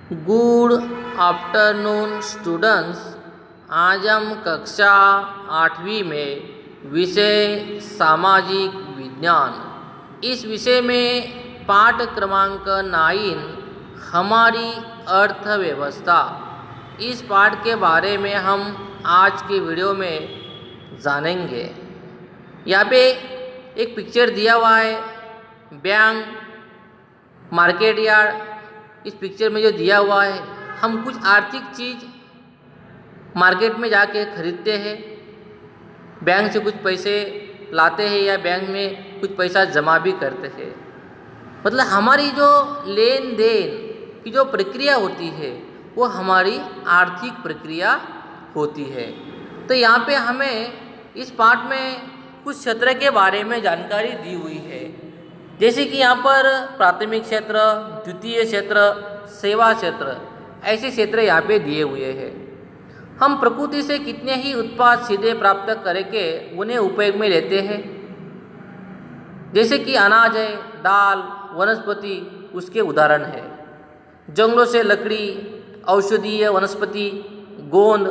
Good afternoon students. आज हम कक्षा 8वीं में विषय सामाजिक विज्ञान इस विषय में पाठ क्रमांक 9 हमारी अर्थव्यवस्था इस पाठ के बारे में हम आज के वीडियो में जानेंगे। यहाँ पे एक पिक्चर दिया हुआ है बैंक, मार्केट यार्ड। इस पिक्चर में जो दिया हुआ है, हम कुछ आर्थिक चीज़ मार्केट में जाके खरीदते हैं, बैंक से कुछ पैसे लाते हैं या बैंक में कुछ पैसा जमा भी करते हैं। मतलब हमारी जो लेन देन की जो प्रक्रिया होती है वो हमारी आर्थिक प्रक्रिया होती है। तो यहाँ पे हमें इस पाठ में कुछ क्षेत्र के बारे में जानकारी दी हुई है, जैसे कि यहाँ पर प्राथमिक क्षेत्र, द्वितीय क्षेत्र, सेवा क्षेत्र, ऐसे क्षेत्र यहाँ पे दिए हुए हैं। हम प्रकृति से कितने ही उत्पाद सीधे प्राप्त करके उन्हें उपयोग में लेते हैं, जैसे कि अनाज है, दाल, वनस्पति उसके उदाहरण है। जंगलों से लकड़ी, औषधीय वनस्पति, गोंद,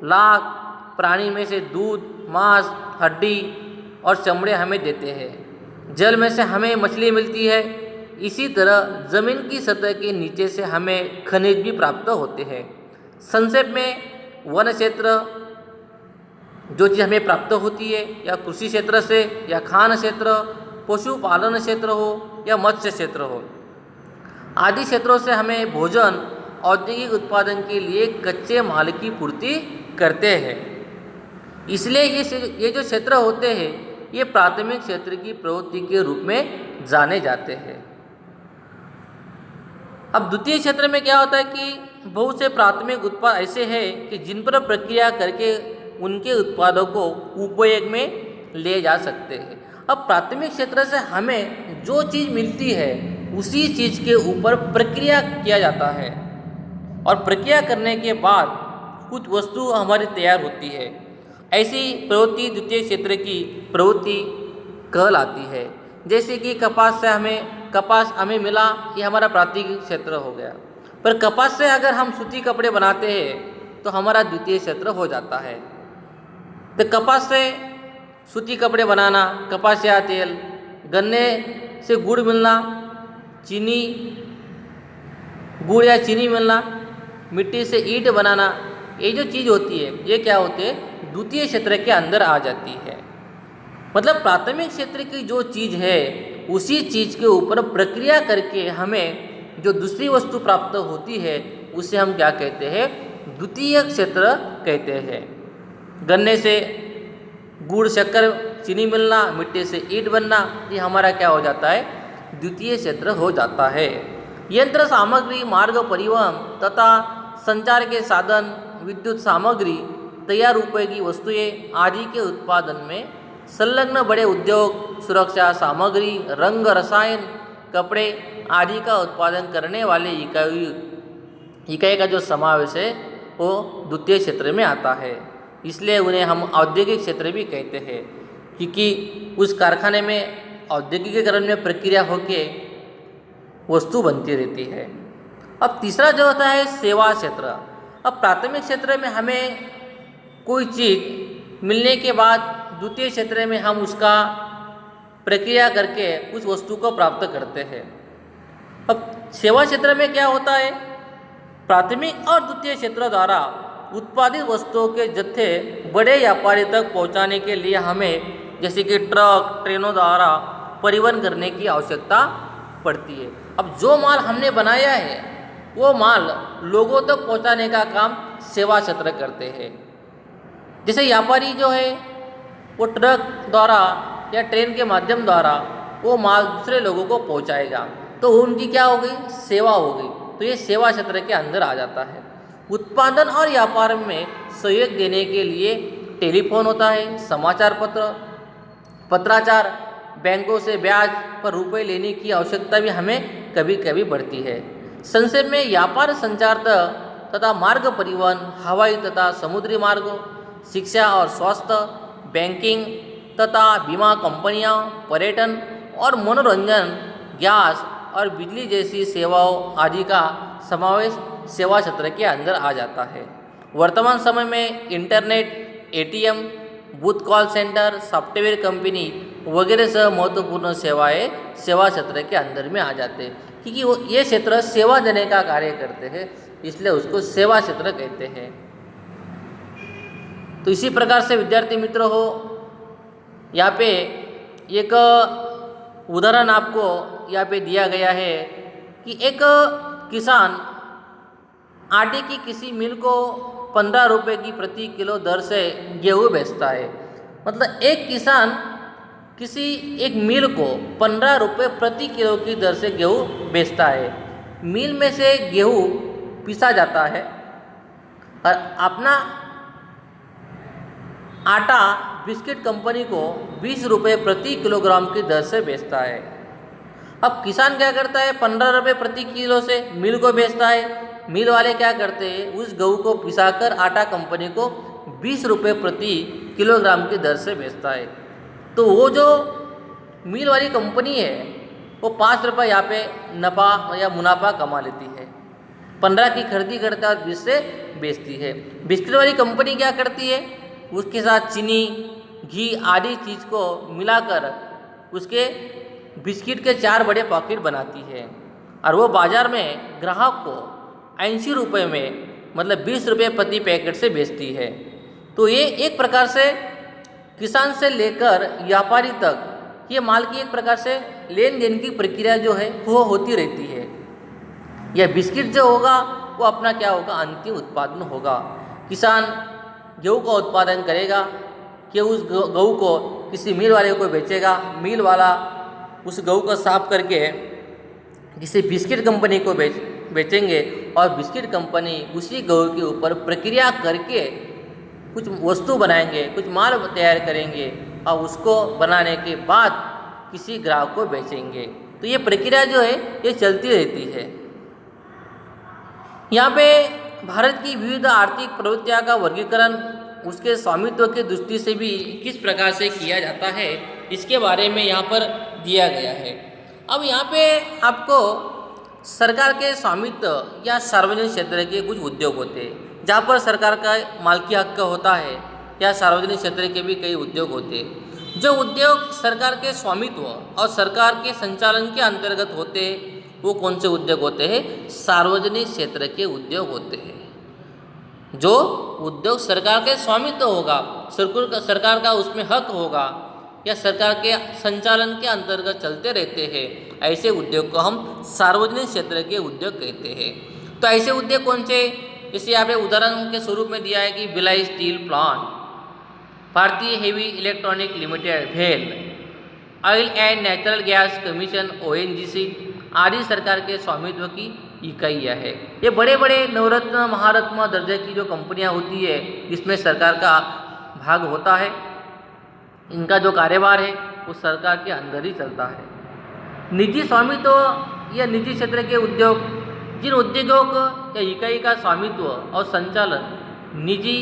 लाख, प्राणी में से दूध, मांस, हड्डी और चमड़े हमें देते हैं। जल में से हमें मछली मिलती है। इसी तरह ज़मीन की सतह के नीचे से हमें खनिज भी प्राप्त होते हैं। संक्षेप में वन क्षेत्र जो चीज़ हमें प्राप्त होती है, या कृषि क्षेत्र से, या खान क्षेत्र, पशुपालन क्षेत्र हो या मत्स्य क्षेत्र हो, आदि क्षेत्रों से हमें भोजन, औद्योगिक उत्पादन के लिए कच्चे माल की पूर्ति करते हैं। इसलिए ये जो क्षेत्र होते हैं ये प्राथमिक क्षेत्र की प्रवृत्ति के रूप में जाने जाते हैं। अब द्वितीय क्षेत्र में क्या होता है कि बहुत से प्राथमिक उत्पाद ऐसे हैं कि जिन पर प्रक्रिया करके उनके उत्पादों को उपयोग में ले जा सकते हैं। अब प्राथमिक क्षेत्र से हमें जो चीज़ मिलती है उसी चीज़ के ऊपर प्रक्रिया किया जाता है, और प्रक्रिया करने के बाद कुछ वस्तु हमारी तैयार होती है। ऐसी प्रवृत्ति द्वितीय क्षेत्र की प्रवृत्ति कहलाती है। जैसे कि कपास हमें मिला, ये हमारा प्राथमिक क्षेत्र हो गया। पर कपास से अगर हम सूती कपड़े बनाते हैं तो हमारा द्वितीय क्षेत्र हो जाता है। तो कपास से सूती कपड़े बनाना, कपास या तेल, गन्ने से गुड़ मिलना, गुड़ या चीनी मिलना, मिट्टी से ईंट बनाना, ये जो चीज़ होती है ये क्या होती है, द्वितीय क्षेत्र के अंदर आ जाती है। मतलब प्राथमिक क्षेत्र की जो चीज़ है उसी चीज़ के ऊपर प्रक्रिया करके हमें जो दूसरी वस्तु प्राप्त होती है उसे हम क्या कहते हैं, द्वितीय क्षेत्र कहते हैं। गन्ने से गुड़, शक्कर, चीनी मिलना, मिट्टी से ईंट बनना, ये हमारा क्या हो जाता है, द्वितीय क्षेत्र हो जाता है। यंत्र सामग्री, मार्ग, परिवहन तथा संचार के साधन, विद्युत सामग्री, तैयार उपयोगी वस्तुएं आदि के उत्पादन में संलग्न बड़े उद्योग, सुरक्षा सामग्री, रंग, रसायन, कपड़े आदि का उत्पादन करने वाले इकाई का जो समावेश है वो द्वितीय क्षेत्र में आता है। इसलिए उन्हें हम औद्योगिक क्षेत्र भी कहते हैं, क्योंकि उस कारखाने में औद्योगिकीकरण में प्रक्रिया होके वस्तु बनती रहती है। अब तीसरा जो होता है सेवा क्षेत्र। अब प्राथमिक क्षेत्र में हमें कोई चीज़ मिलने के बाद द्वितीय क्षेत्र में हम उसका प्रक्रिया करके उस वस्तु को प्राप्त करते हैं। अब सेवा क्षेत्र में क्या होता है, प्राथमिक और द्वितीय क्षेत्र द्वारा उत्पादित वस्तुओं के जत्थे बड़े व्यापारी तक पहुंचाने के लिए हमें जैसे कि ट्रक, ट्रेनों द्वारा परिवहन करने की आवश्यकता पड़ती है। अब जो माल हमने बनाया है वो माल लोगों तक पहुंचाने का काम सेवा क्षेत्र करते हैं। जैसे व्यापारी जो है वो ट्रक द्वारा या ट्रेन के माध्यम द्वारा वो माल दूसरे लोगों को पहुंचाएगा, तो उनकी क्या हो गई, सेवा हो गई। तो ये सेवा क्षेत्र के अंदर आ जाता है। उत्पादन और व्यापार में सहयोग देने के लिए टेलीफोन होता है, समाचार पत्र, पत्राचार, बैंकों से ब्याज पर रुपए लेने की आवश्यकता भी हमें कभी कभी बढ़ती है। संक्षेप में व्यापार, संचार तथा मार्ग परिवहन, हवाई तथा समुद्री मार्गों, शिक्षा और स्वास्थ्य, बैंकिंग तथा बीमा कंपनियां, पर्यटन और मनोरंजन, गैस और बिजली जैसी सेवाओं आदि का समावेश सेवा क्षेत्र के अंदर आ जाता है। वर्तमान समय में internet, ATM, booth call centre, software company वगैरह सब महत्वपूर्ण सेवाएं सेवा क्षेत्र के अंदर में आ जाते हैं, क्योंकि वो ये क्षेत्र सेवा देने का कार्य करते हैं, इसलिए उसको सेवा क्षेत्र कहते हैं। तो इसी प्रकार से विद्यार्थी मित्रों हो, यहाँ पे एक उदाहरण आपको यहाँ पे दिया गया है कि एक किसान आटे की किसी मिल को 15 रुपये की प्रति किलो दर से गेहूँ बेचता है। मतलब एक किसान किसी एक मिल को 15 रुपये प्रति किलो की दर से गेहूँ बेचता है। मिल में से गेहूँ पीसा जाता है और अपना आटा बिस्किट कंपनी को 20 रुपये प्रति किलोग्राम की दर से बेचता है। अब किसान क्या करता है, 15 रुपये प्रति किलो से मिल को बेचता है। मिल वाले क्या करते हैं, उस गेहूँ को पिसाकर आटा कंपनी को 20 रुपये प्रति किलोग्राम की दर से बेचता है। तो वो जो मिल वाली कंपनी है वो 5 रुपये यहाँ पे नफ़ा या मुनाफा कमा लेती है। 15 की खरीदी करता है और 20 से बेचती है। बिस्किट वाली कंपनी क्या करती है, उसके साथ चीनी, घी आदि चीज़ को मिलाकर उसके बिस्किट के 4 बड़े पॉकेट बनाती है और वो बाज़ार में ग्राहक को 80 रुपये में, मतलब 20 रुपये प्रति पैकेट से बेचती है। तो ये एक प्रकार से किसान से लेकर व्यापारी तक ये माल की एक प्रकार से लेन देन की प्रक्रिया जो है वो होती रहती है। यह बिस्किट जो होगा वो अपना क्या होगा, अंतिम उत्पादन होगा। किसान गेहूँ का उत्पादन करेगा कि उस गेहूँ को किसी मिल वाले को बेचेगा, मिल वाला उस गेहूँ को साफ करके किसी बिस्किट कंपनी को बेचेंगे और बिस्किट कंपनी उसी गेहूँ के ऊपर प्रक्रिया करके कुछ वस्तु बनाएंगे, कुछ माल तैयार करेंगे और उसको बनाने के बाद किसी ग्राहक को बेचेंगे। तो ये प्रक्रिया जो है ये चलती रहती है। यहाँ पे भारत की विविध आर्थिक प्रवृत्तियों का वर्गीकरण उसके स्वामित्व की दृष्टि से भी किस प्रकार से किया जाता है, इसके बारे में यहाँ पर दिया गया है। अब यहाँ पे आपको सरकार के स्वामित्व या सार्वजनिक क्षेत्र के कुछ उद्योग होते हैं जहाँ पर सरकार का मालकी हक होता है, या सार्वजनिक क्षेत्र के भी कई उद्योग होते हैं। जो उद्योग सरकार के स्वामित्व और सरकार के संचालन के अंतर्गत होते हैं वो कौन से उद्योग होते हैं, सार्वजनिक क्षेत्र के उद्योग होते हैं। जो उद्योग सरकार के स्वामित्व होगा, सरकार का उसमें हक होगा या सरकार के संचालन के अंतर्गत चलते रहते हैं, ऐसे उद्योग को हम सार्वजनिक क्षेत्र के उद्योग कहते हैं। तो ऐसे उद्योग कौन से, जैसे यहाँ पे उदाहरण के स्वरूप में दिया है कि भिलाई स्टील प्लांट, भारतीय हेवी इलेक्ट्रॉनिक लिमिटेड भेल, oil and natural gas commission ONGC आदि सरकार के स्वामित्व की इकाइयाँ है। ये बड़े बड़े नवरत्न महारत्न दर्जे की जो कंपनियाँ होती है इसमें सरकार का भाग होता है। इनका जो कारोबार है वो सरकार के अंदर ही चलता है। निजी स्वामित्व या निजी क्षेत्र के उद्योग, जिन उद्योगों को या इकाई का स्वामित्व और संचालन निजी